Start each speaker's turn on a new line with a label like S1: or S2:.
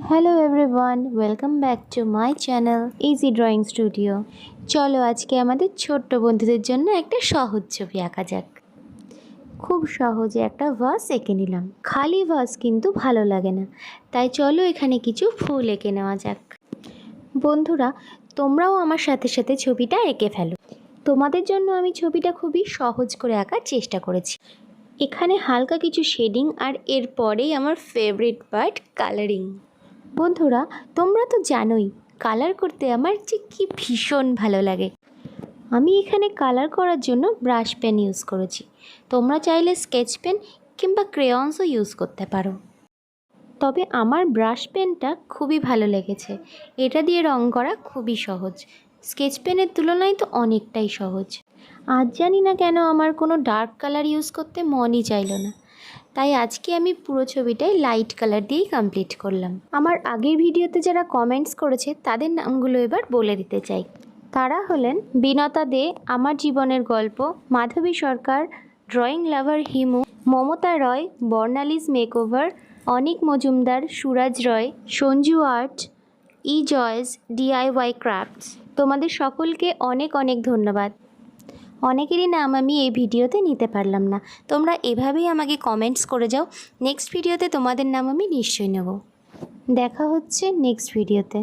S1: Hello everyone, welcome back to my channel easy drawing studio. চলো আজকে আমাদের ছোট্ট বন্ধুদের জন্য একটা সহজ ছবি আঁকা যাক। খুব সহজে একটা ভাস এঁকে নিলাম। খালি ভাস কিন্তু ভালো লাগে না, তাই চলো এখানে কিছু ফুল এঁকে নেওয়া যাক। বন্ধুরা, তোমরাও আমার সাথে সাথে ছবিটা এঁকে ফেলো। তোমাদের জন্য আমি ছবিটা খুবই সহজ করে আঁকার চেষ্টা করেছি। এখানে হালকা কিছু শেডিং আর এরপরেই আমার ফেভারিট পার্ট কালারিং। বন্ধুরা, তোমরা তো জানোই কালার করতে আমার যে কি ভীষণ ভালো লাগে। আমি এখানে কালার করার জন্য ব্রাশ পেন ইউজ করেছি। তোমরা চাইলে স্কেচ পেন কিংবা ক্রেয়ন্সও ইউজ করতে পারো, তবে আমার ব্রাশ পেনটা খুবই ভালো লেগেছে। এটা দিয়ে রং করা খুবই সহজ, স্কেচ পেনের তুলনায় তো অনেকটাই সহজ। আজ জানি না কেন আমার কোনো ডার্ক কালার ইউজ করতে মনই চাইলো না, তাই আজকে আমি পুরো ছবিটাই লাইট কালার দিয়েই কমপ্লিট করলাম। আমার আগের ভিডিওতে যারা কমেন্টস করেছে তাদের নামগুলো এবার বলে দিতে চাই। তারা হলেন বিনতা দে, আমার জীবনের গল্প, মাধবী সরকার, ড্রয়িং লাভার হিমু, মমতা রয়, বর্ণালিজ মেকওভার, অনিক মজুমদার, সুরাজ রয়, সঞ্জু আর্ট, ই জয়েস, DIY ক্রাফটস। তোমাদের সকলকে অনেক অনেক ধন্যবাদ। অনেকেরই নাম আমি এই ভিডিওতে নিতে পারলাম না, তোমরা এভাবেই আমাকে কমেন্টস করে যাও। নেক্সট ভিডিওতে তোমাদের নাম আমি নিশ্চয়ই নেব। দেখা হচ্ছে নেক্সট ভিডিওতে।